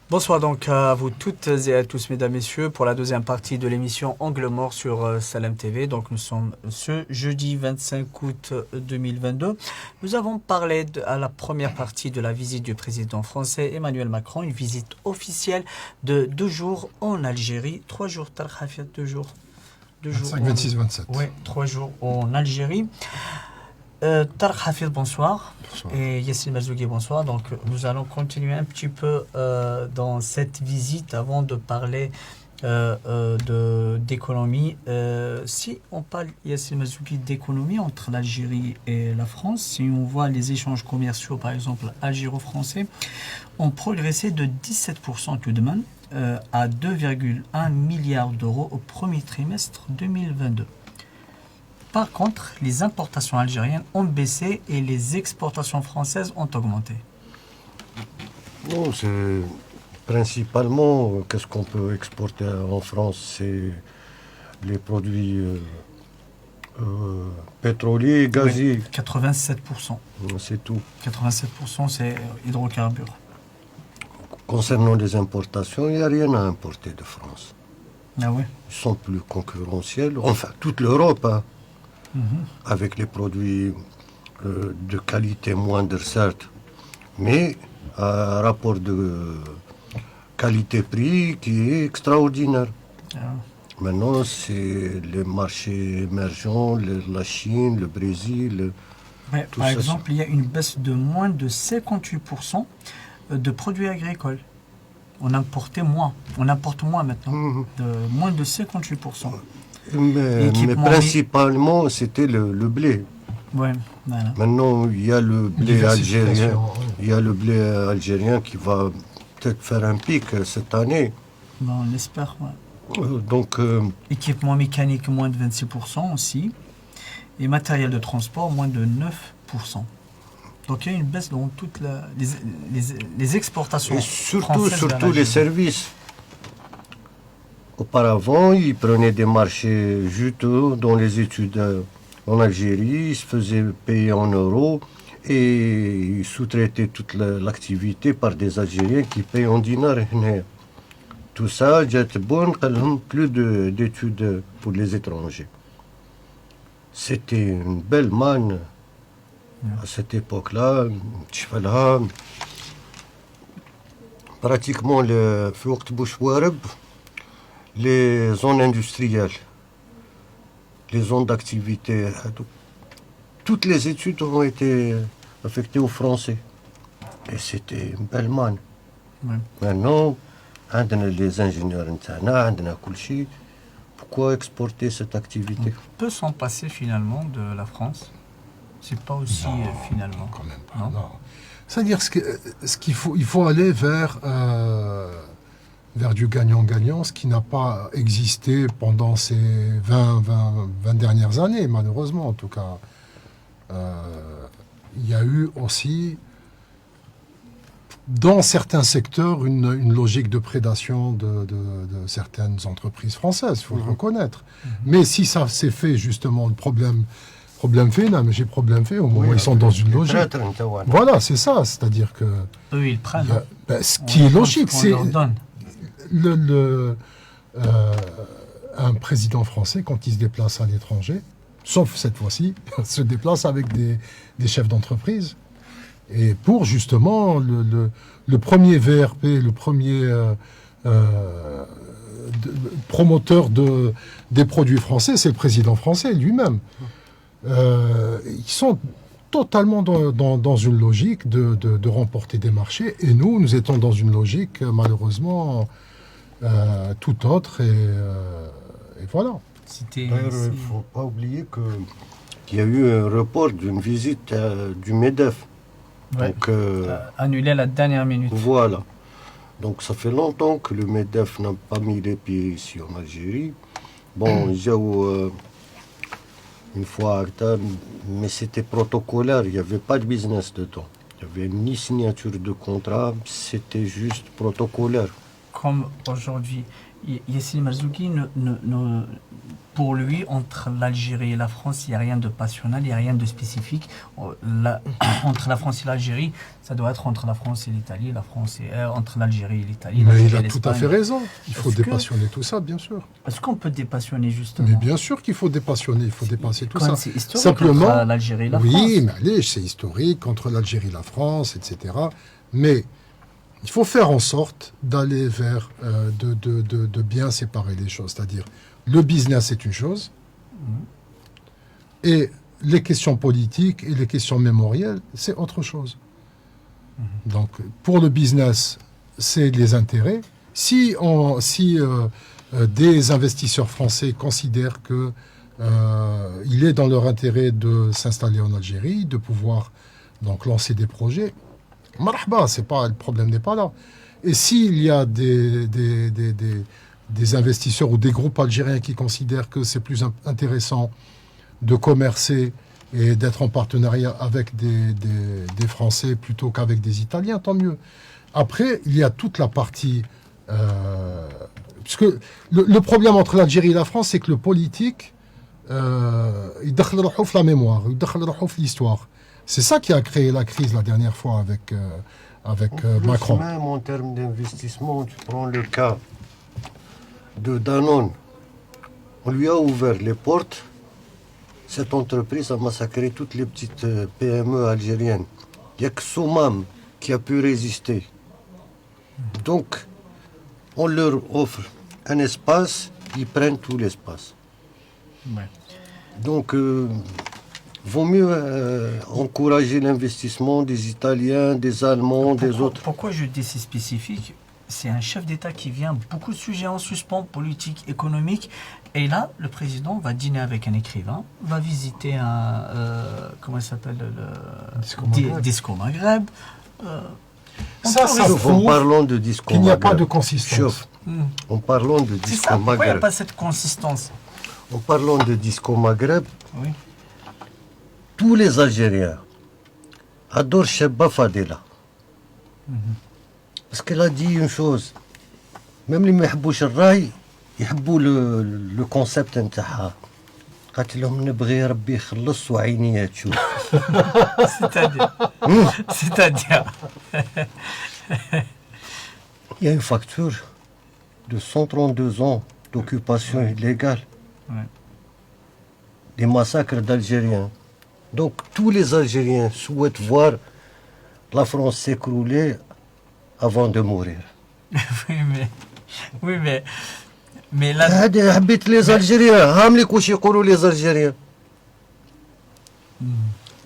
Bonsoir donc à vous toutes et à tous, mesdames, messieurs, pour la deuxième partie de l'émission Angle Mort sur Salam TV. Donc nous sommes ce jeudi 25 août 2022. Nous avons parlé à la première partie de la visite du président français Emmanuel Macron, une visite officielle de 2 jours en Algérie, 3 jours, Tarkhafia, 2 jours. 25, 26, 27. Oui, 3 jours en Algérie. Tarek Hafid, bonsoir. Bonsoir. Et Yassine Mazougui, bonsoir. Donc, nous allons continuer un petit peu dans cette visite avant de parler d'économie. Si on parle, Yassine Mazougui, d'économie entre l'Algérie et la France, si on voit les échanges commerciaux, par exemple, algéro-français, ont progressé de 17% tout de même à 2,1 milliards d'euros au premier trimestre 2022. Par contre, les importations algériennes ont baissé et les exportations françaises ont augmenté. Non, c'est principalement, qu'est-ce qu'on peut exporter en France, c'est les produits pétroliers et gaziers. Oui, 87%. C'est tout. 87% c'est hydrocarbures. Concernant les importations, il n'y a rien à importer de France. Ah oui. Ils sont plus concurrentiels, enfin toute l'Europe, hein, avec les produits de qualité moindre, certes, mais un rapport de qualité-prix qui est extraordinaire. Ah. Maintenant, c'est les marchés émergents, la Chine, le Brésil. Ouais, tout par ça, exemple, il y a une baisse de moins de 58% de produits agricoles. On importe moins maintenant, de moins de 58%. Mais principalement, c'était le blé. Ouais, voilà. Maintenant, il y a le blé algérien. Diversification, oui. Il y a le blé algérien qui va peut-être faire un pic cette année. Bon, on l'espère. Ouais. Donc, Équipement mécanique, moins de 26% aussi. Et matériel de transport, moins de 9%. Donc il y a une baisse dans toutes les exportations. et surtout françaises vers les l'Algérie. services. Auparavant, ils prenaient des marchés juteux dans les études en Algérie, ils se faisaient payer en euros et ils sous-traitaient toute l'activité par des Algériens qui payent en dinars. Tout ça, j'ai bon, plus d'études pour les étrangers. C'était une belle manne à cette époque-là. Pratiquement في وقت بوشوارب les zones industrielles, les zones d'activité, toutes les études ont été affectées aux Français. Et c'était une belle manne. Ouais. Maintenant, عندنا les ingénieurs نتاعنا, عندنا كل شيء. Pourquoi exporter cette activité? On peut s'en passer finalement de la France. C'est pas aussi finalement. Quand même pas, Non. non. C'est-à-dire il faut aller vers du gagnant-gagnant, ce qui n'a pas existé pendant ces 20 dernières années, malheureusement en tout cas. Il y a eu aussi, dans certains secteurs, une logique de prédation de certaines entreprises françaises, il faut le reconnaître. Mais si ça s'est fait, justement, le problème fait, non, mais j'ai problème fait, au moment où ils sont dans une logique. Voilà, c'est ça, c'est-à-dire que... Eux, ils prennent. ce qui est logique, on c'est... leur donne. Un président français, quand il se déplace à l'étranger, sauf cette fois-ci, se déplace avec des chefs d'entreprise. Et pour justement le premier VRP, le premier promoteur des produits français, c'est le président français lui-même. Ils sont totalement dans une logique de remporter des marchés. Et nous étions dans une logique, malheureusement, tout autre. Et voilà. D'ailleurs, il ne faut pas oublier qu'il y a eu un report d'une visite du MEDEF. Ouais. Donc, Annulé à la dernière minute. voilà. Donc ça fait longtemps que le MEDEF n'a pas mis les pieds ici en Algérie. Bon, il y a une fois, mais c'était protocolaire, il n'y avait pas de business dedans. Il n'y avait ni signature de contrat, c'était juste protocolaire. Comme aujourd'hui, Yassine Mazougui, pour lui, entre l'Algérie et la France, il n'y a rien de passionnel, il n'y a rien de spécifique. Entre la France et l'Algérie, ça doit être entre la France et l'Italie, entre l'Algérie et l'Italie. Mais il l'Algérie a et tout à l'Espagne. fait raison. Il faut Est-ce que- dépassionner tout ça, bien sûr. Est-ce qu'on peut dépassionner justement? Mais bien sûr qu'il faut dépassionner, il faut dépasser tout Quand ça. c'est historique Simplement, entre l'Algérie et la France. oui, mais allez, c'est historique entre l'Algérie et la France, etc. Mais il faut faire en sorte d'aller vers, de bien séparer les choses. C'est-à-dire, le business est une chose, et les questions politiques et les questions mémorielles, c'est autre chose. Donc, pour le business, c'est les intérêts. Si des investisseurs français considèrent que il est dans leur intérêt de s'installer en Algérie, de pouvoir donc lancer des projets, marhaba, c'est pas, le problème n'est pas là. Et s'il y a des investisseurs ou des groupes algériens qui considèrent que c'est plus intéressant de commercer et d'être en partenariat avec des Français plutôt qu'avec des Italiens, tant mieux. Après, il y a toute la partie... parce que le problème entre l'Algérie et la France, c'est que le politique, il dakhal rohou في la mémoire, il dakhal rohou في l'histoire. C'est ça qui a créé la crise la dernière fois avec Plus Macron. Même en termes d'investissement, tu prends le cas de Danone. On lui a ouvert les portes. Cette entreprise a massacré toutes les petites PME algériennes. Il n'y a que Soumam qui a pu résister. Donc, on leur offre un espace, ils prennent tout l'espace. Ouais. Donc, vaut mieux encourager l'investissement des Italiens, des Allemands, des autres. Pourquoi je dis c'est spécifique? C'est un chef d'État qui vient, beaucoup de sujets en suspens, politique, économique. Et là, le président va dîner avec un écrivain, va visiter comment il s'appelle Disco Maghreb. Ça En prouve parlant de disco qu'il n'y a pas Maghreb. de consistance. Chauffe. En parlant de C'est disco ça, pourquoi il n'y a Maghreb. pas cette consistance? En parlant de disco Maghreb, Oui. tous les Algériens adorent Chebba Fadela. Parce qu'elle a dit une chose. Même les محبوش الراي يحبوا le concept نتاعها. قالت لهم نبغي ربي يخلص وعينيا تشوف. C'est-à-dire Il y a une facture de 132 ans d'occupation illégale. Ouais. Des massacres d'Algériens. Donc tous les Algériens souhaitent voir la France s'écrouler avant de mourir. oui, mais là, هذا حبيت les Algériens هاملك واش يقولوا les Algériens.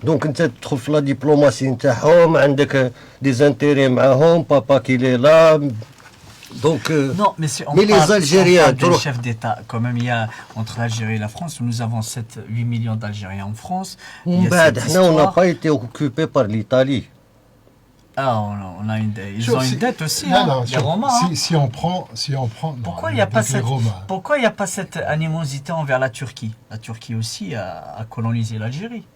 دونك انت تدخل في لا دبلوماسي نتاعهم عندك دي زانتيري معاهم بابا كي لا دونك non, mais si on Mais les parle, Algériens, si on parle trop- des chefs d'État, quand même, il y a entre l'Algérie et la France, nous avons 8 millions d'Algériens en France. Il y ومن a بعد cette حنا on n'a histoire. pas été occupé par l'Italie. Ah, ils ont une dette aussi, Non, hein, non, les Romains. hein. si on prend, non, Pourquoi il n'y a pas les cette, Romains. pourquoi il n'y a pas cette animosité envers la Turquie? La Turquie aussi a colonisé l'Algérie.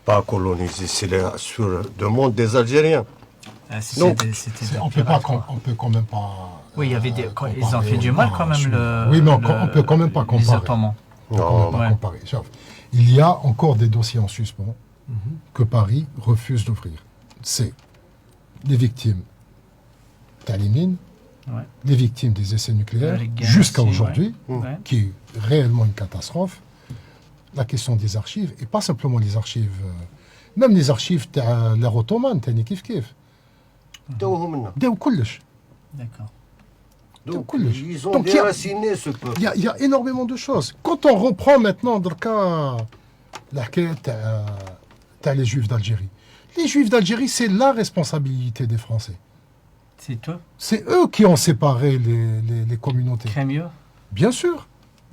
Pas colonisé, c'est sur demande des Algériens. Donc, On peut quand même pas. Oui, il y avait comparer. ils ont fait du mal quand même. Oui, mais on peut quand même pas Les comparer. Ottomans. On peut quand même pas Ouais. comparer. Sauf, il y a encore des dossiers en suspens que Paris refuse d'ouvrir. C'est les victimes de les mines, Ouais. les victimes des essais nucléaires, Les guerres jusqu'à aussi, aujourd'hui, Ouais. qui est réellement une catastrophe. La question des archives, et pas simplement les archives, même les archives de l'ère ottomane, تاني كيف كيف. توهم منا. داو كلش. D'accord. Donc كلش. ils ont Donc, il y a- déraciné ce peuple. Il y a énormément de choses. Quand on reprend maintenant dans le cas les Juifs d'Algérie. Les Juifs d'Algérie, c'est la responsabilité des Français. C'est eux. C'est eux qui ont séparé les communautés. Crémieux. Bien sûr.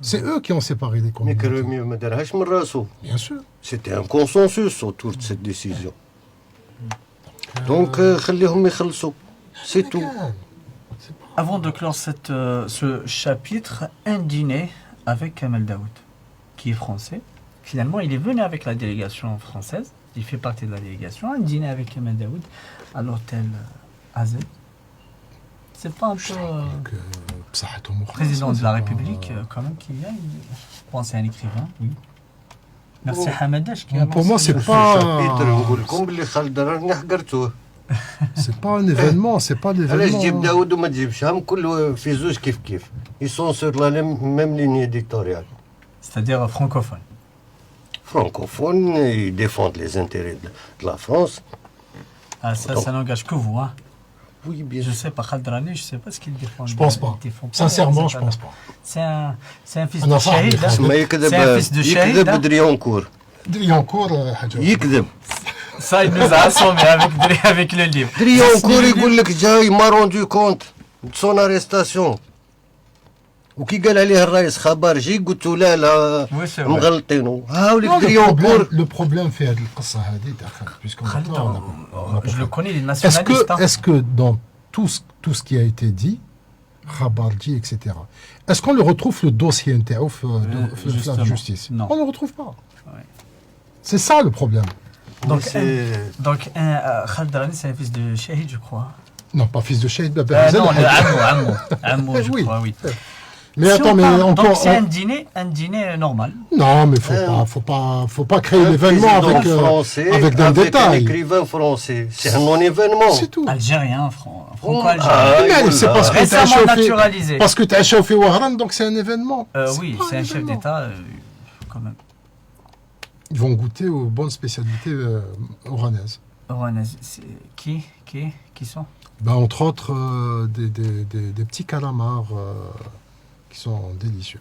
C'est eux qui ont séparé les Mais communautés. Kremio ما دارهاش من راسو. Bien sûr. C'était un consensus autour de cette décision. Donc خليهم يخلصوا. C'est tout. Avant de clore ce chapitre, un dîner avec Kamel Daoud, qui est français. Finalement, il est venu avec la délégation française. Il fait partie de la délégation. Un dîner avec Kamel Daoud à l'hôtel AZ. C'est pas un peu... Président de la République, quand même, qui vient. Je pense que c'est un écrivain, oui. Merci Hamadash. Pour moi, c'est pas un événement, c'est pas علاش تجيب l'événement. داود وما تجيبش هم كل في زوج كيف ils sont sur la même ligne éditoriale. C'est-à-dire francophone. Francophones, ils défendent les intérêts de la France. Ah, ça n'engage que vous, hein. Oui, bien Je sûr. sais pas, Khaldrani, je sais pas ce qu'il défend. Je pense pas. Il défend pas, Sincèrement, c'est je pas- pense pas. C'est un fils Ah de non, ça, shahid. mais hein. ما C'est un fils de shahid. يكذب hein. دريونكور Driancourt, حاجة. يكذب Ça, il nous a assommés avec le livre. دريونكور يقول لك جاي ما روندو كونت سون اريستاسيون وكي قال عليه الرئيس خبرجي قلت له لا Oui, c'est vrai. مغلطينو هاوليك Non, دريونكور le problème fait القصة هذه puisqu'on Khalid, a je le connais, il est Est-ce nationaliste. hein. que, est-ce que dans tout ce qui a été dit, Khabarji, etc., est-ce qu'on le retrouve le dossier NTO de la justement. justice? Non. On ne le retrouve pas. Ouais. C'est ça le problème. Donc, c'est Donc, Khaldrani, c'est un fils de shahid, je crois. Non, pas fils de Cheikh Non, Babel. le Ammo, je Oui. crois, oui. Mais Si attends, on mais parle- encore. Donc, c'est un dîner normal. Non, mais faut pas créer l'événement avec des un détails. écrivain français. C'est un non-événement. C'est tout. Algérien, franco-algérien. Ah, Mais c'est parce que t'as Récemment chauffé. naturalisé. Parce que t'as chauffé Wahran, donc c'est un événement. Oui, pas c'est un chef événement. d'État, quand même. Ils vont goûter aux bonnes spécialités oranaises. Rouennaise. Qui sont Ben, entre autres, des petits calamars qui sont délicieux.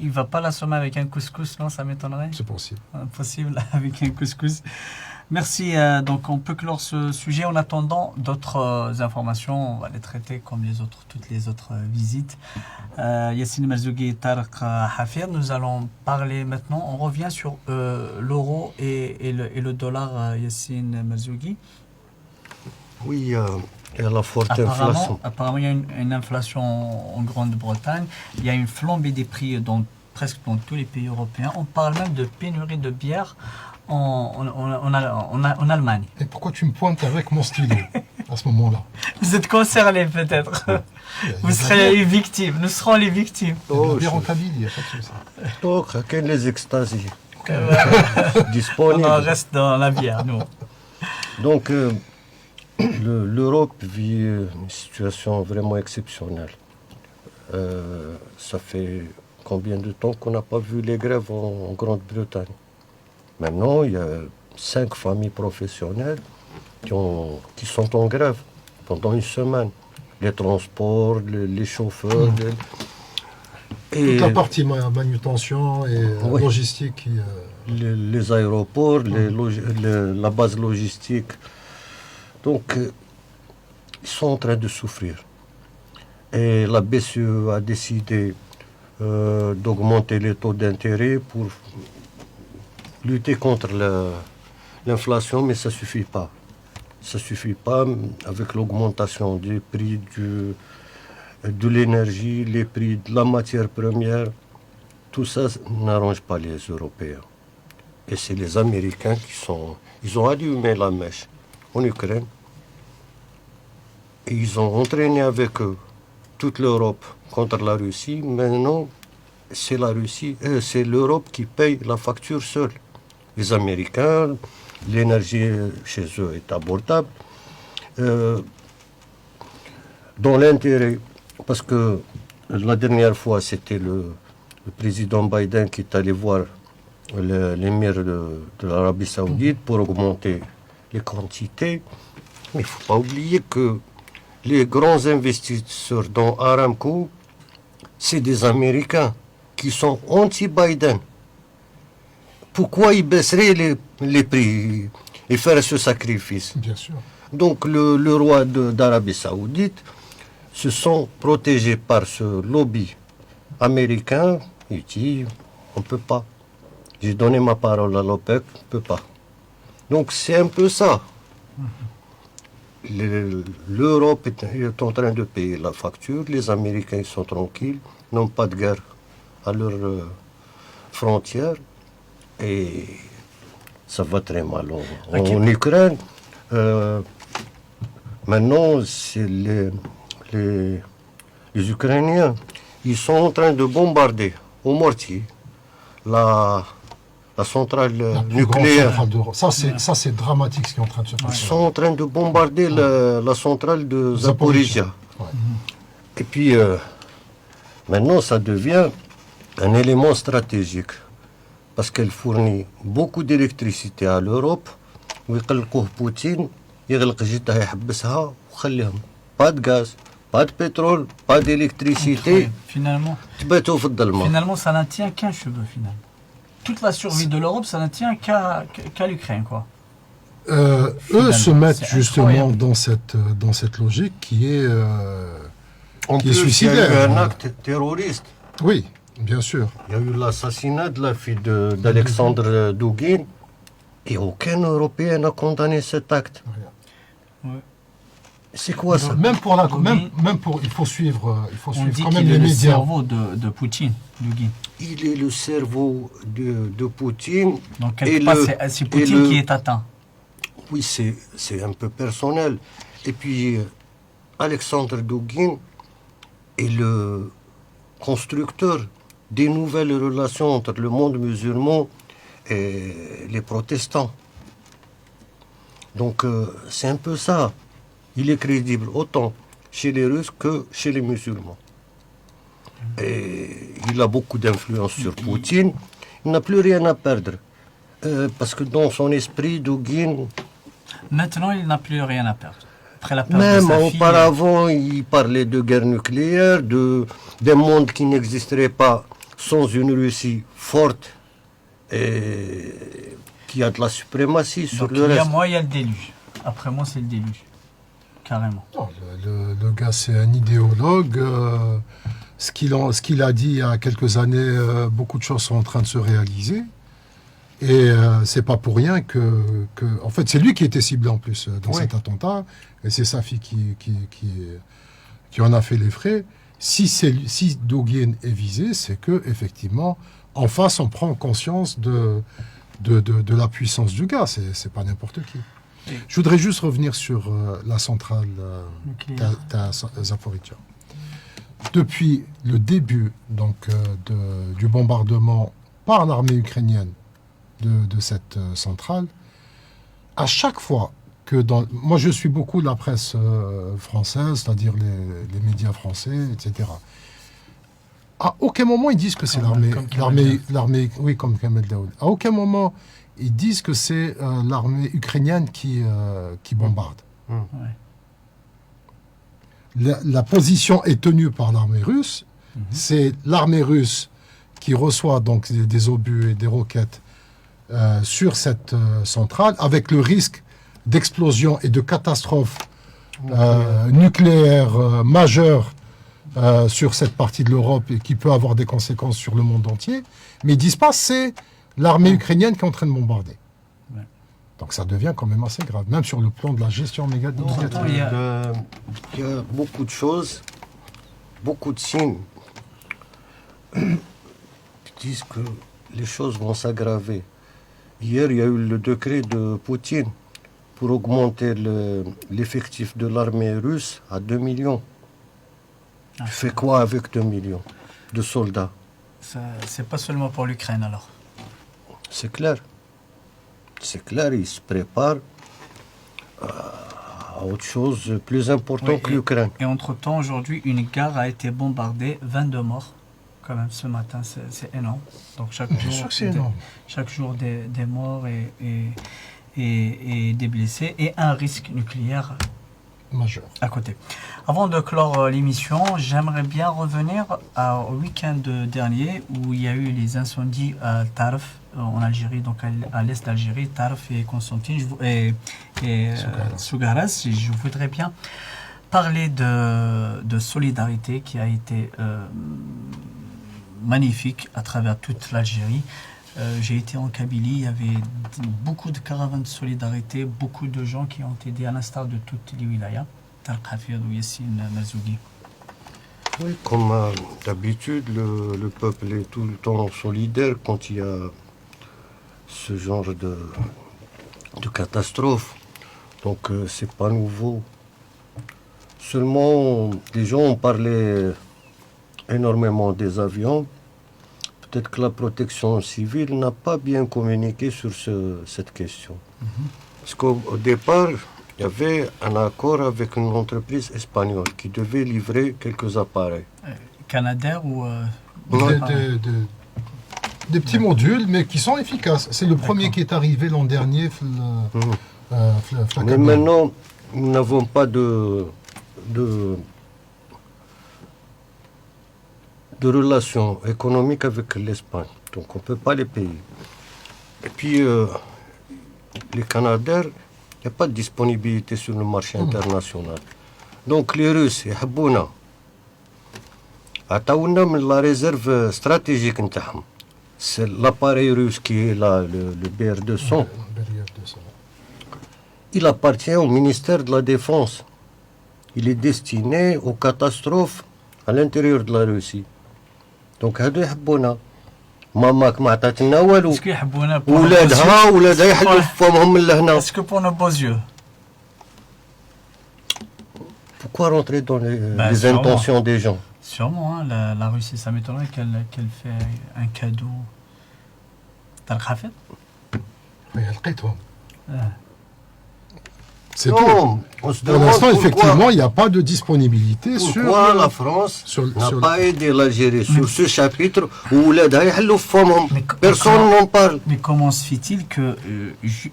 Il va pas l'assommer avec un couscous, non? Ça m'étonnerait. C'est possible. Impossible avec un couscous. Merci. Donc, on peut clore ce sujet. En attendant d'autres informations, on va les traiter comme toutes les autres visites. Yassine Mazougui et Tarek Hafir, nous allons parler maintenant. On revient sur l'euro et le dollar, Yassine Mazougui. Oui, il y a la forte inflation. Apparemment, il y a une inflation en Grande-Bretagne. Il y a une flambée des prix presque dans tous les pays européens. On parle même de pénurie de bière en Allemagne. Et pourquoi tu me pointes avec mon stylo à ce moment-là? Vous êtes concernés peut-être. Vous serez les victimes. Nous serons les victimes. Oh, bien rentabilité, il n'y a pas de souci. Donc, quelles les extasies On disponibles. en reste dans la bière, nous. Donc, l'Europe vit une situation vraiment exceptionnelle. Ça fait combien de temps qu'on n'a pas vu les grèves en Grande-Bretagne? Maintenant, il y a 5 familles professionnelles qui sont en grève pendant une semaine. Les transports, les chauffeurs. Toute la partie manutention et Oui. logistique. Qui, les aéroports, la base logistique. Donc, ils sont en train de souffrir. Et la BCE a décidé d'augmenter les taux d'intérêt pour lutter contre l'inflation, mais ça ne suffit pas. Ça ne suffit pas avec l'augmentation des prix de l'énergie, les prix de la matière première. Tout ça n'arrange pas les Européens. Et c'est les Américains ils ont allumé la mèche en Ukraine. Et ils ont entraîné avec eux toute l'Europe contre la Russie. Maintenant, c'est l'Europe qui paye la facture seule. Les Américains, l'énergie chez eux est abordable. Dans l'intérêt, parce que la dernière fois, c'était le président Biden qui est allé voir l'émir de l'Arabie Saoudite pour augmenter les quantités. Mais il ne faut pas oublier que les grands investisseurs dans Aramco, c'est des Américains qui sont anti-Biden. Pourquoi ils baisseraient les prix et faire ce sacrifice? bien sûr. Donc le roi d'Arabie Saoudite se sont protégés par ce lobby américain. Il dit, on ne peut pas. J'ai donné ma parole à l'OPEC, on ne peut pas. Donc c'est un peu ça. L'Europe est en train de payer la facture, les Américains ils sont tranquilles, n'ont pas de guerre à leurs frontières, et ça va très mal en Ukraine. Maintenant, c'est les Ukrainiens, ils sont en train de bombarder au mortier la centrale La plus grande nucléaire. centrale d'Europe. Ça, c'est dramatique ce qui est en train de se Ils passer. sont en train de bombarder la centrale de Zaporizhzhia. Zaporizhzhia. Ouais. Et puis, maintenant, ça devient un élément stratégique parce qu'elle fournit beaucoup d'électricité à l'Europe. ويقلقوه بوتين يغلق جدها يحبسها وخليهم با de gaz, pas de pétrole, pas d'électricité, Finalement, تباتوا في الظلمة. finalement, ça ne tient qu'un cheveu, finalement. Toute la survie de l'Europe, ça ne tient qu'à l'Ukraine, quoi. Eux se mettent c'est justement incroyable. dans cette logique qui est En qui est plus, il y a eu suicidaire. un acte terroriste. Oui, bien sûr. Il y a eu l'assassinat de la fille d'Alexandre Douguin et aucun Européen n'a condamné cet acte. Ouais. C'est quoi ça? Même pour Dugin. même pour il faut suivre On suivre dit quand même qu'il les est le médias. cerveau de Poutine, Dugin. Il est le cerveau de Poutine. Donc, Et quelque part, le- c'est et Poutine le- qui est atteint. Oui, c'est un peu personnel. Et puis, Alexandre Douguin est le constructeur des nouvelles relations entre le monde musulman et les protestants. Donc, c'est un peu ça. Il est crédible autant chez les Russes que chez les musulmans. Et il a beaucoup d'influence sur Poutine. Il n'a plus rien à perdre. Parce que dans son esprit, Douguin, Maintenant, il n'a plus rien à perdre. Après la perte de même sa fille, auparavant, il parlait de guerre nucléaire, d'un monde qui n'existerait pas sans une Russie forte et qui a de la suprématie sur donc, le il y a reste. moi, il y a le déluge. Après moi, c'est le déluge. Carrément. Non, le gars, c'est un idéologue. Ce qu'il a dit il y a quelques années, beaucoup de choses sont en train de se réaliser. Et c'est pas pour rien en fait, c'est lui qui était ciblé en plus dans Oui. cet attentat. Et c'est sa fille qui en a fait les frais. Si Douguin est visé, c'est que effectivement, en face, on prend conscience de la puissance du gars. C'est pas n'importe qui. Oui. Je voudrais juste revenir sur la centrale Nucléaire. Zaporizhzhia. Depuis le début donc, du bombardement par l'armée ukrainienne de cette centrale, à chaque fois que moi je suis beaucoup de la presse française, c'est-à-dire les médias français, etc. À aucun moment ils disent que c'est Comme Kamel l'armée, oui, comme Kamel Daoud. À aucun moment ils disent que c'est l'armée ukrainienne qui bombarde. Ouais. La position est tenue par l'armée russe. C'est l'armée russe qui reçoit donc des obus et des roquettes sur cette centrale, avec le risque d'explosion et de catastrophe nucléaire majeure sur cette partie de l'Europe et qui peut avoir des conséquences sur le monde entier. Mais ils disent pas c'est l'armée ukrainienne qui est en train de bombarder. Ouais. Donc ça devient quand même assez grave, même sur le plan de la gestion médiatique. Autant il y a- Il y a beaucoup de choses, beaucoup de signes qui disent que les choses vont s'aggraver. Hier, il y a eu le décret de Poutine pour augmenter l'effectif de l'armée russe à 2 millions. Ah. Tu fais quoi avec 2 millions de soldats? C'est pas seulement pour l'Ukraine alors. C'est clair. C'est clair, ils se préparent à autre chose plus important Oui, que l'Ukraine. Et entre-temps, aujourd'hui, une gare a été bombardée, 22 morts. Quand même, ce matin, c'est énorme. Donc chaque Bien jour, sûr que c'est énorme. chaque jour des morts et des blessés et un risque nucléaire Majeur. à côté. Avant de clore l'émission, j'aimerais bien revenir au week-end dernier où il y a eu les incendies à Tarf en Algérie, donc à l'est d'Algérie, Tarf et Constantine et Sougaras. Je voudrais bien parler de solidarité qui a été magnifique à travers toute l'Algérie. J'ai été en Kabylie, il y avait beaucoup de caravanes de solidarité, beaucoup de gens qui ont aidé à l'instar de toutes les wilayas. Talqafir ou Yassine Mazougi. Oui, comme d'habitude, le peuple est tout le temps solidaire quand il y a ce genre de catastrophe. Donc c'est pas nouveau. Seulement, les gens ont parlé énormément des avions. Peut-être que la protection civile n'a pas bien communiqué sur cette question. Parce qu'au départ, il y avait un accord avec une entreprise espagnole qui devait livrer quelques appareils. Canadair ou... Des petits modules, mais qui sont efficaces. C'est le premier qui est arrivé l'an dernier. Mais maintenant, nous n'avons pas de relations économiques avec l'Espagne. Donc on ne peut pas les payer. Et puis, les Canadaires, il n'y a pas de disponibilité sur le marché international. Donc les Russes, يحبونا. عطاونا من la réserve stratégique نتاعهم. C'est l'appareil russe qui est là, le BR-200. Il appartient au ministère de la Défense. Il est destiné aux catastrophes à l'intérieur de la Russie. Donc هادو يحبونا. ماماك ما عطاتلنا والو. Est-ce qu'ils يحبونا pour ولادها يحلوا فمهم من لهنا. Est-ce que pour nos beaux yeux? Pourquoi rentrer dans les sûrement. intentions des gens? Sûrement, hein, la Russie, ça m'étonnerait qu'elle fait un cadeau. T'as le khafet? C'est Non, tout. on se Pour demande l'instant, pourquoi, effectivement, il n'y a pas de disponibilité pourquoi la France sur n'a sur- pas aidé l'Algérie sur ce chapitre où ولادها يحلوا فمهم. Mais Personne n'en parle. Mais comment se fait-il que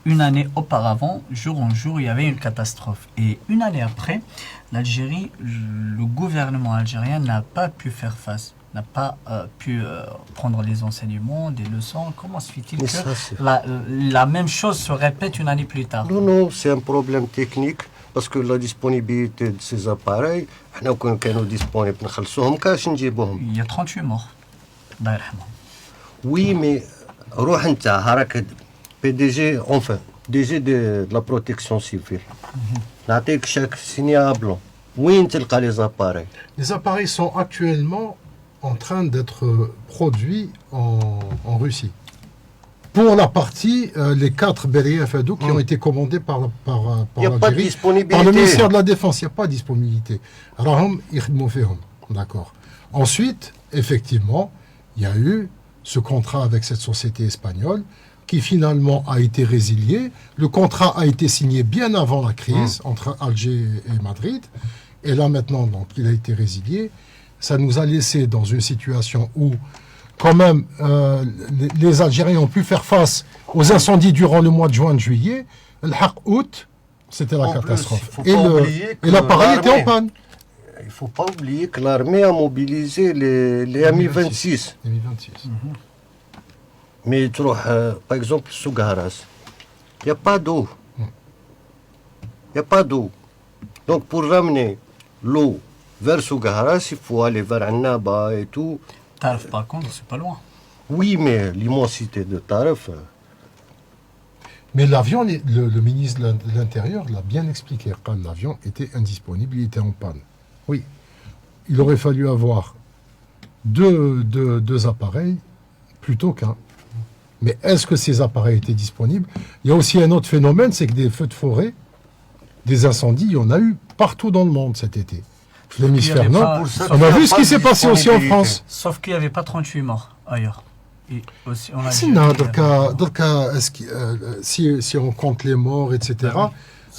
une année auparavant, jour en jour, il y avait une catastrophe et une année après, l'Algérie, le gouvernement algérien n'a pas pu faire face, n'a pas pu prendre les enseignements, des leçons. Comment se fait-il Mais que ça, c'est- la même chose se répète une année plus tard? Non, non, c'est un problème technique parce que la disponibilité de ces appareils, حنا كون كانوا disponibles نخلصوهم كاش نجيبوهم. Il y a 38 morts. الله يرحمهم. Oui, mais روح انت هراك PDG, enfin, DG de la protection civile. نعطيك chaque signable. وين تلقى les appareils? Les appareils sont actuellement en train d'être produits en Russie. Pour la partie, les 4 BRF-2 qui ont été commandés par Il n'y a pas de l'Algérie, disponibilité. par le ministère de la Défense. Il n'y a pas de disponibilité. Rahom ikhidmou fihom. D'accord. Ensuite, effectivement, il y a eu ce contrat avec cette société espagnole qui finalement a été résilié. Le contrat a été signé bien avant la crise entre Alger et Madrid. Et là maintenant, donc, il a été résilié. Ça nous a laissé dans une situation où, quand même, les Algériens ont pu faire face aux incendies durant le mois de juin, de juillet. Le août, c'était la En plus, catastrophe. il faut pas oublier que Et l'appareil était en l'armée- panne. Il ne faut pas oublier que l'armée a mobilisé les Mi-26. 2026. Mais tu par exemple, sous Garas, il n'y a pas d'eau. Il n'y a pas d'eau. Donc pour ramener l'eau vers Sougaras, il faut aller vers Annaba et tout. Tarf, par contre, c'est pas loin. Oui, mais l'immensité de Taref, Mais l'avion, le ministre de l'Intérieur l'a bien expliqué. Quand l'avion était indisponible, il était en panne. Oui, il aurait fallu avoir deux appareils plutôt qu'un. Mais est-ce que ces appareils étaient disponibles? Il y a aussi un autre phénomène, c'est que des feux de forêt, des incendies, il y en a eu partout dans le monde cet été. L'hémisphère Il y avait nord, pas- on a vu ce qui s'est passé aussi en France. Sauf qu'il n'y avait pas 38 morts ailleurs. Et aussi, on a Si, non, si on compte les morts, etc.,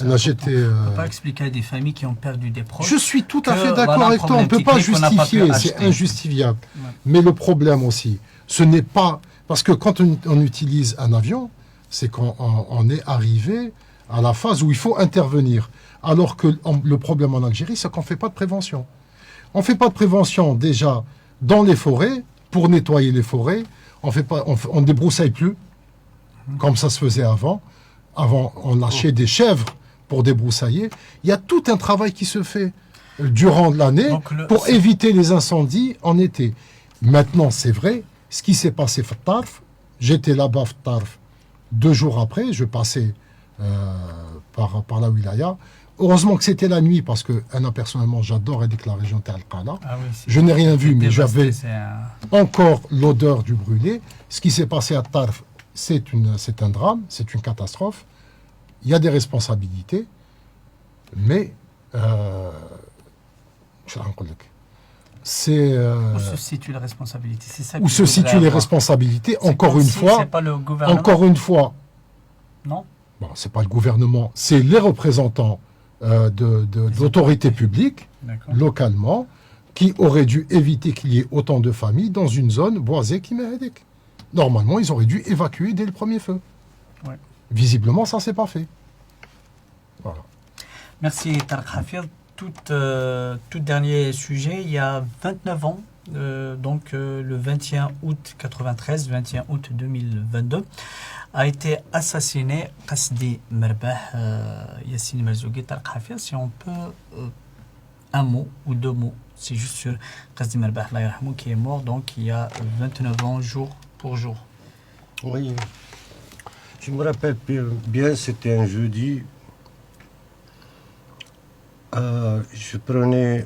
là, j'étais... On ne peut pas expliquer à des familles qui ont perdu des proches. Je suis tout à que fait d'accord voilà un avec toi, on ne peut problème pas technique qu'on n'a pas pu justifier, c'est acheter. injustifiable. Ouais. Mais le problème aussi, ce n'est pas... Parce que quand on utilise un avion, c'est qu'on est arrivé à la phase où il faut intervenir. Alors que le problème en Algérie, c'est qu'on ne fait pas de prévention. On ne fait pas de prévention déjà dans les forêts, pour nettoyer les forêts. On ne débroussaille plus, comme ça se faisait avant. Avant, on lâchait des chèvres pour débroussailler. Il y a tout un travail qui se fait durant l'année Donc pour éviter les incendies en été. Maintenant, c'est vrai, ce qui s'est passé à Tarf, j'étais là-bas à Tarf 2 jours après, je passais par la wilaya. Heureusement que c'était la nuit, parce que personnellement, j'adore avec la région Tal-Qala. Ah oui, Je n'ai rien vu, mais dévasté, j'avais c'est un- encore l'odeur du brûlé. Ce qui s'est passé à Tarf, c'est un drame, c'est une catastrophe. Il y a des responsabilités, mais C'est Où se situe la responsabilité? C'est ça que où je se voudrais situent les avoir. responsabilités. C'est Encore comme une si fois, c'est pas le gouvernement. encore une fois, Non. bon, c'est pas le gouvernement, c'est les représentants d'autorités publiques D'accord. localement qui auraient dû éviter qu'il y ait autant de familles dans une zone boisée qui méritait. Normalement, ils auraient dû évacuer dès le premier feu. Ouais. Visiblement, ça s'est pas fait. Voilà. Merci Tarek Hafid. Tout dernier sujet, il y a 29 ans, le 21 août 93, 21 août 2022, a été assassiné Qasdi Merbah, Yassine Merzougui, Tarek Hafid. Si on peut, un mot ou deux mots, c'est juste sur Qasdi Merbah, Allah yarhamou, qui est mort donc il y a 29 ans, jour pour jour. Oui. Je me rappelle bien, c'était un jeudi. Je prenais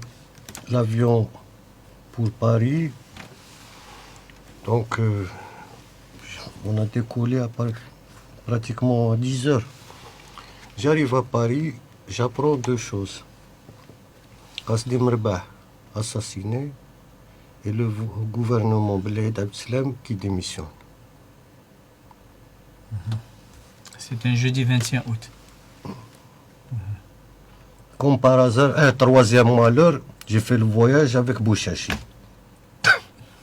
l'avion pour Paris. Donc, on a décollé pratiquement à 10 heures. J'arrive à Paris, j'apprends deux choses. Qasdi Merbah assassiné et le gouvernement Blaid Abdeslam qui démissionne. C'est un jeudi 21 août. Comme par hasard, un troisième malheur, j'ai fait le voyage avec Bouchachi.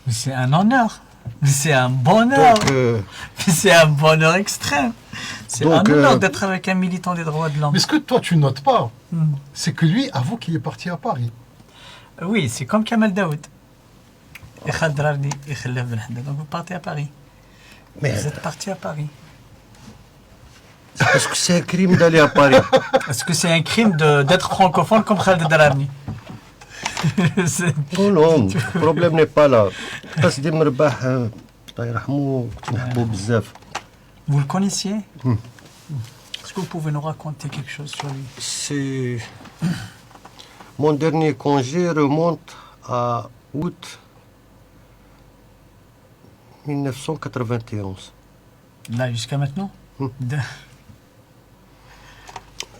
Mais c'est un honneur. Mais c'est un bonheur. Donc, Mais c'est un bonheur extrême. C'est Donc, un honneur d'être avec un militant des droits de l'homme. Mais ce que toi, tu notes pas, Hmm. c'est que lui avoue qu'il est parti à Paris. Oui, c'est comme Kamal Daoud. Et Khaled Rarni, et Khaled Ben Haddad. Donc vous partez à Paris. mais Vous êtes parti à Paris. est-ce que c'est un crime d'aller à Paris? Est-ce que c'est un crime d'être francophone comme Khaled Rarni? Non, non, le problème n'est pas là. Qasdi Merbah, Allah yarhamou, كنت نحبو بزاف. Vous le connaissiez? Hmm. Est-ce que vous pouvez nous raconter quelque chose sur lui? C'est... Mon dernier congé remonte à août 1991. Là, jusqu'à maintenant? Hmm.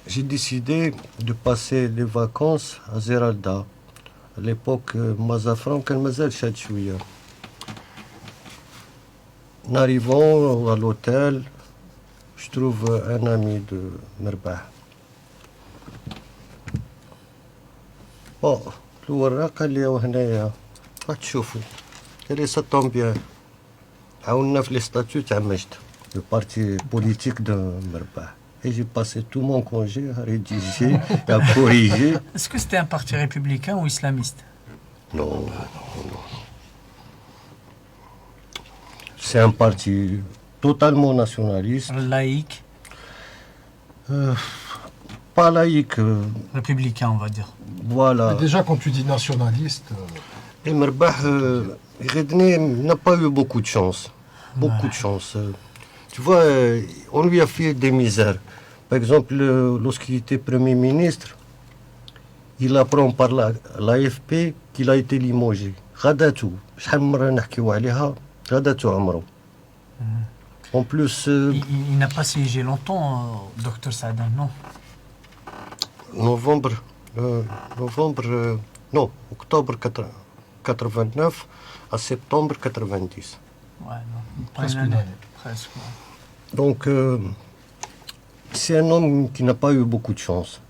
J'ai décidé de passer des vacances à Zeralda. À l'époque, Mazafran كان مازال شاد شوية. En arrivant à l'hôtel, je trouve un ami de Merbah. Bon, الوراق قال لي وهنايا راح تشوفوا. قال لي ça tombe bien. عاوننا في لي ستاتيو تاع مجد. Le parti politique de Merbah. Et j'ai passé tout mon congé à rédiger, à corriger. Est-ce que c'était un parti républicain ou islamiste? Non, non. C'est un parti totalement nationaliste, Laïque, pas laïque, républicain, on va dire. voilà. Mais déjà, quand tu dis nationaliste, Et Merbah, Redne n'a pas eu beaucoup de chance. Beaucoup de chance. Tu vois, on lui a fait des misères. Par exemple, lorsqu'il était Premier ministre, il apprend par l'AFP qu'il a été limogé. غداته شحال من مرة نحكيو عليها غداته عمره. En plus, Il n'a pas siégé longtemps, docteur Saadin, non? octobre 89 à septembre 90. Ouais, non, pas presque une une année. année. Presque, ouais. Donc, c'est un homme qui n'a pas eu beaucoup de chance.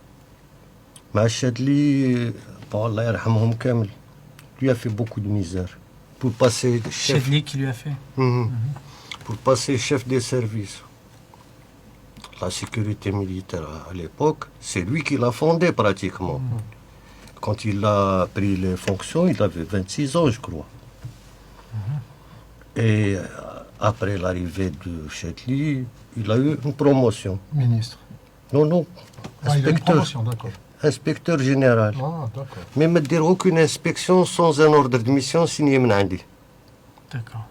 Mais Chadli, Allah yarhamhum kamel, lui a fait beaucoup de misère. Pour passer chef, Chedli qui lui a fait. pour passer chef des services. La sécurité militaire à l'époque, c'est lui qui l'a fondé pratiquement. Quand il a pris les fonctions, il avait 26 ans, je crois. Et après l'arrivée de Chetli, il a eu une promotion. ministre. Non, Ah, il a une inspecteur, promotion, d'accord. inspecteur général. Ah, d'accord. Mais me dire aucune inspection sans un ordre de mission signé Mnandi. D'accord.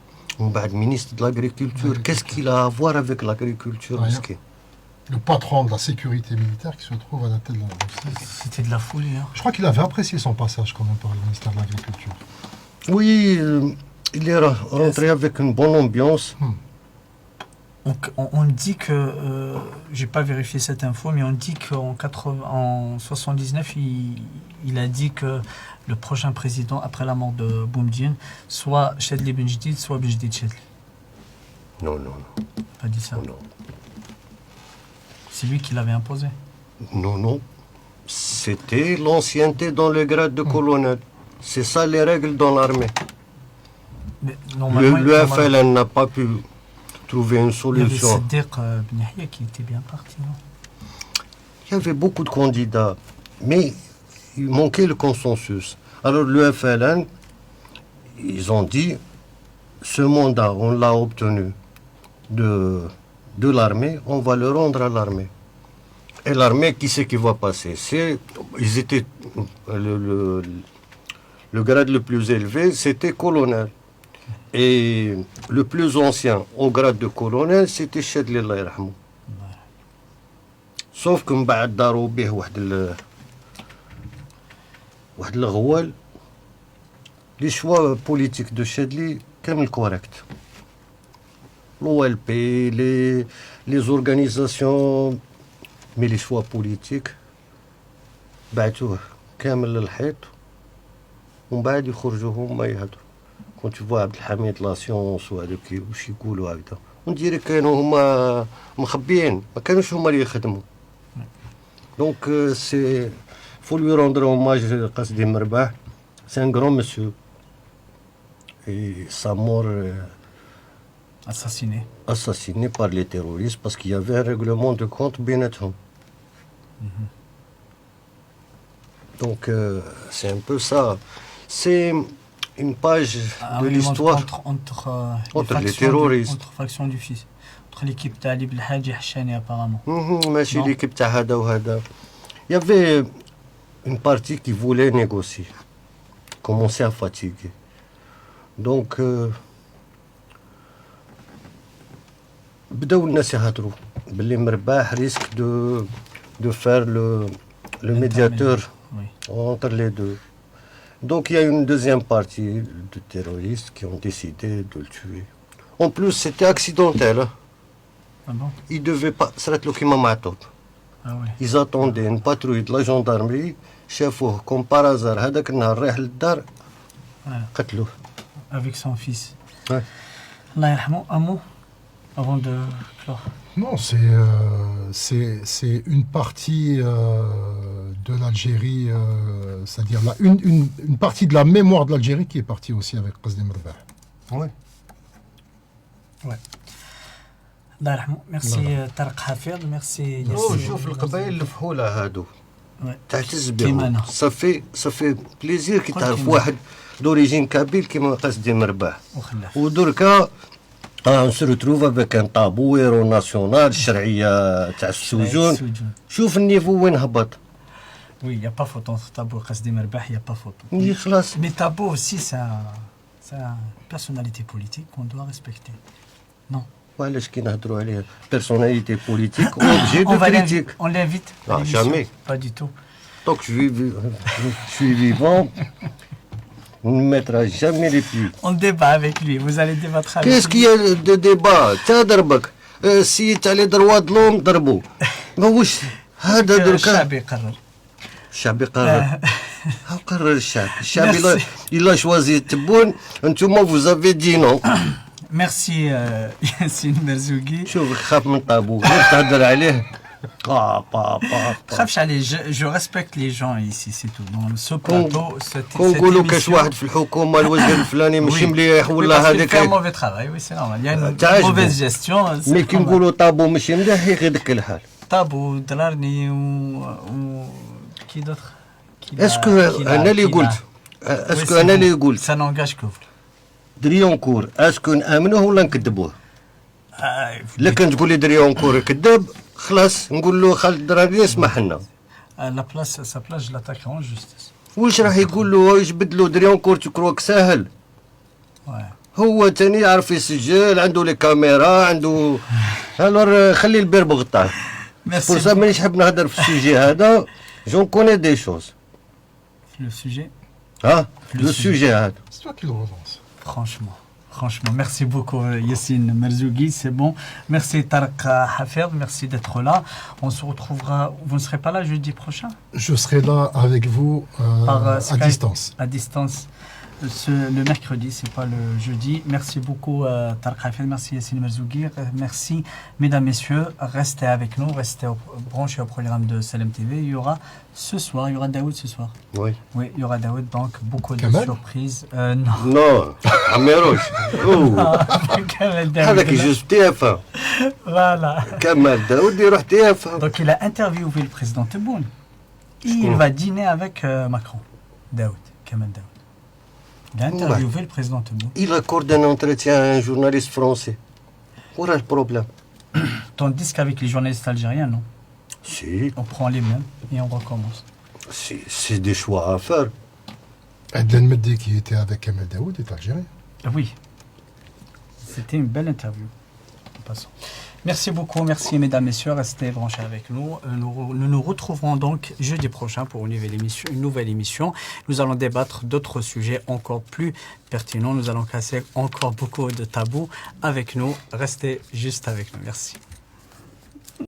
Ministre de l'Agriculture, qu'est-ce qu'il a à voir avec l'agriculture? Rien. Miskin. Le patron de la sécurité militaire qui se trouve à la tête de la Russie. C'était de la folie. Hein. Je crois qu'il avait apprécié son passage quand même par le ministère de l'Agriculture. Oui, il est rentré avec une bonne ambiance. On dit que, j'ai pas vérifié cette info, mais on dit qu'en en 79, Il a dit que le prochain président, après la mort de Boumediene, soit Chadli Ben Jdid, soit Ben Jdid Chadli. Non, non, non. Il n'a pas dit ça. Non, C'est lui qui l'avait imposé. non, non. C'était l'ancienneté dans le grade de colonel. C'est ça les règles dans l'armée. Mais normalement, Le FLN n'a pas pu trouver une il y avait solution. Siddiq Ben Yahya qui était bien parti, non? Il y avait beaucoup de candidats, mais il manquait le consensus. Alors le FLN, ils ont dit, ce mandat, on l'a obtenu de l'armée, on va le rendre à l'armée. Et l'armée, qui c'est qui va passer? Ils étaient, le grade le plus élevé, c'était colonel. Et le plus ancien au grade de colonel, c'était Chadli Allah yarhamou. Sauf que بعد داروا به واحد الغوال les choix politiques de Chadli كامل correct. L'OLP, les organisations, mais les choix politiques بعتوه كامل للحيط ومن بعد يخرجوا هما يهضروا. Quand tu vois Abdelhamid la science وهذوك واش يقولوا هكذا ونديري كانوا هما مخبيين ما كانوش هما اللي يخدموا. Donc c'est faut lui rendre hommage Qasdi Merbah. C'est un grand monsieur. Et sa mort assassiné par les terroristes parce qu'il y avait un règlement de compte بيناتهم. Donc c'est un peu ça. C'est une page de l'histoire entre les terroristes. Entre factions du fils. Entre l'équipe d'Ali Belhadji Hachani apparemment. ماشي l'équipe تاع هذا وهذا. Il y avait une partie qui voulait négocier. Commençait à fatiguer. Donc بداو الناس يهضروا باللي مرباح risque de faire le médiateur entre les deux. Donc il y a une deuxième partie de terroristes qui ont décidé de le tuer. En plus, c'était accidentel. Hein. Ah bon? Ils ne devaient pas... Ah ouais. Ils attendaient une patrouille de la gendarmerie. شافوه comme par hasard هذاك النهار رايح للدار قتلوه. Avec son fils. Ouais. Allah yarhamou, un mot avant de clore. Non, c'est une partie de l'Algérie, c'est-à-dire une partie de la mémoire de l'Algérie qui est partie aussi avec Qasdi Merbah. Ouais. Ouais. الله يرحمه. ميرسي طارق حفيظ. ميرسي شوف القبائل الفحولة هادو Ouais. تعتز كيما بهم. أنا. صافي بليزير كي تعرف كيما. واحد دوريجين كابيل كيما قصدي مرباح. وخلاف. ودركا on se retrouve avec un tabou national الشرعية تاع السجون. شوف النيفو وين هبط. Oui, il n'y a pas photo entre Tabo et Qasdi Merbah, il n'y a pas photo. Oui, خلاص. Mais Tabo aussi, c'est une personnalité politique qu'on doit respecter. Non. وعلاش كي نهضروا عليه personnalité politique objet de critique. On l'invite. à Ah, l'émission. jamais. Pas du tout. Tant que je suis vivant, on ne mettra jamais les pieds. On débat avec lui. Vous allez débattre avec Qu'est-ce qu'il y a de débat? تضربك سي تاع لي دروا د لوم ضربوا. ما واش هذا دركا الشعب يقرر. الشعب يقرر. قرر الشعب إلا شوازي التبون انتوما vous avez dit non. Merci Yassine Merzougi. شوف خاف من طابو تهضر عليه. تخافش عليه. Je respecte les gens ici, c'est tout. Dans ce plateau, cette كنقولوا كاش واحد في الحكومه الوزير الفلاني ماشي مليح ولا هذاك. Il fait un هذاك mauvais travail, oui, c'est normal. Il y a une تعجبو. mauvaise gestion. مي كي نقولوا طابو ماشي مليح يغيدك الحال. Tabo, Dlarni ou qui d'autre? اسكو انا اللي قلت اسكو انا اللي قلت Ça n'engage que vous. دريونكور اسكو نامنوه ولا نكذبوه؟ لكن تقول لي دريونكور كذاب خلاص نقول له خالد الدراري اسمح لنا. Sa place, je l'attaquerai en justice. واش راح يقول له يجبد له دريونكور تكروك ساهل؟ Ouais. هو تاني يعرف يسجل عنده لي كاميرا عنده الور خلي البير بغطاه. Merci. بور سا مانيش حاب نهضر في السوجي هذا جون كوني دي شوز. Le sujet, ها Le لو sujet. سوجي هذا C'est toi qui le relance. franchement. Franchement, merci beaucoup Yassine Merzougui, c'est bon. Merci Tarek Hafez, merci d'être là. On se retrouvera, vous ne serez pas là jeudi prochain? Je serai là avec vous à Skype, distance. À distance. Le mercredi, c'est pas le jeudi. Merci beaucoup Tarek Hafez, merci Yassine Merzougui, merci mesdames, messieurs, restez avec nous, restez branchés au programme de Salem TV. Il y aura Daoud ce soir. Oui. Oui, il y aura Daoud, donc beaucoup de Kamal surprises. Non. Non, Améroche. هذاك يجوز TF1. Voilà. كمال داود يروح TF1. Donc il a interviewé le président Tebboune. Il va dîner avec Macron. Kamal Daoud. Il a interviewé le président Tebboune. Il accorde un entretien à un journaliste français. Où est le problème? Tandis qu'avec les journalistes algériens, non. Si, On prend les mêmes et on recommence. c'est des choix à faire. Adlan Meddi, qui était avec Kamel Daoud, est algérien. Oui. C'était une belle interview. En passant. Merci beaucoup, merci mesdames, messieurs, restez branchés avec nous. Nous nous retrouverons donc jeudi prochain pour une nouvelle émission. Nous allons débattre d'autres sujets encore plus pertinents. Nous allons casser encore beaucoup de tabous avec nous. Restez juste avec nous. Merci.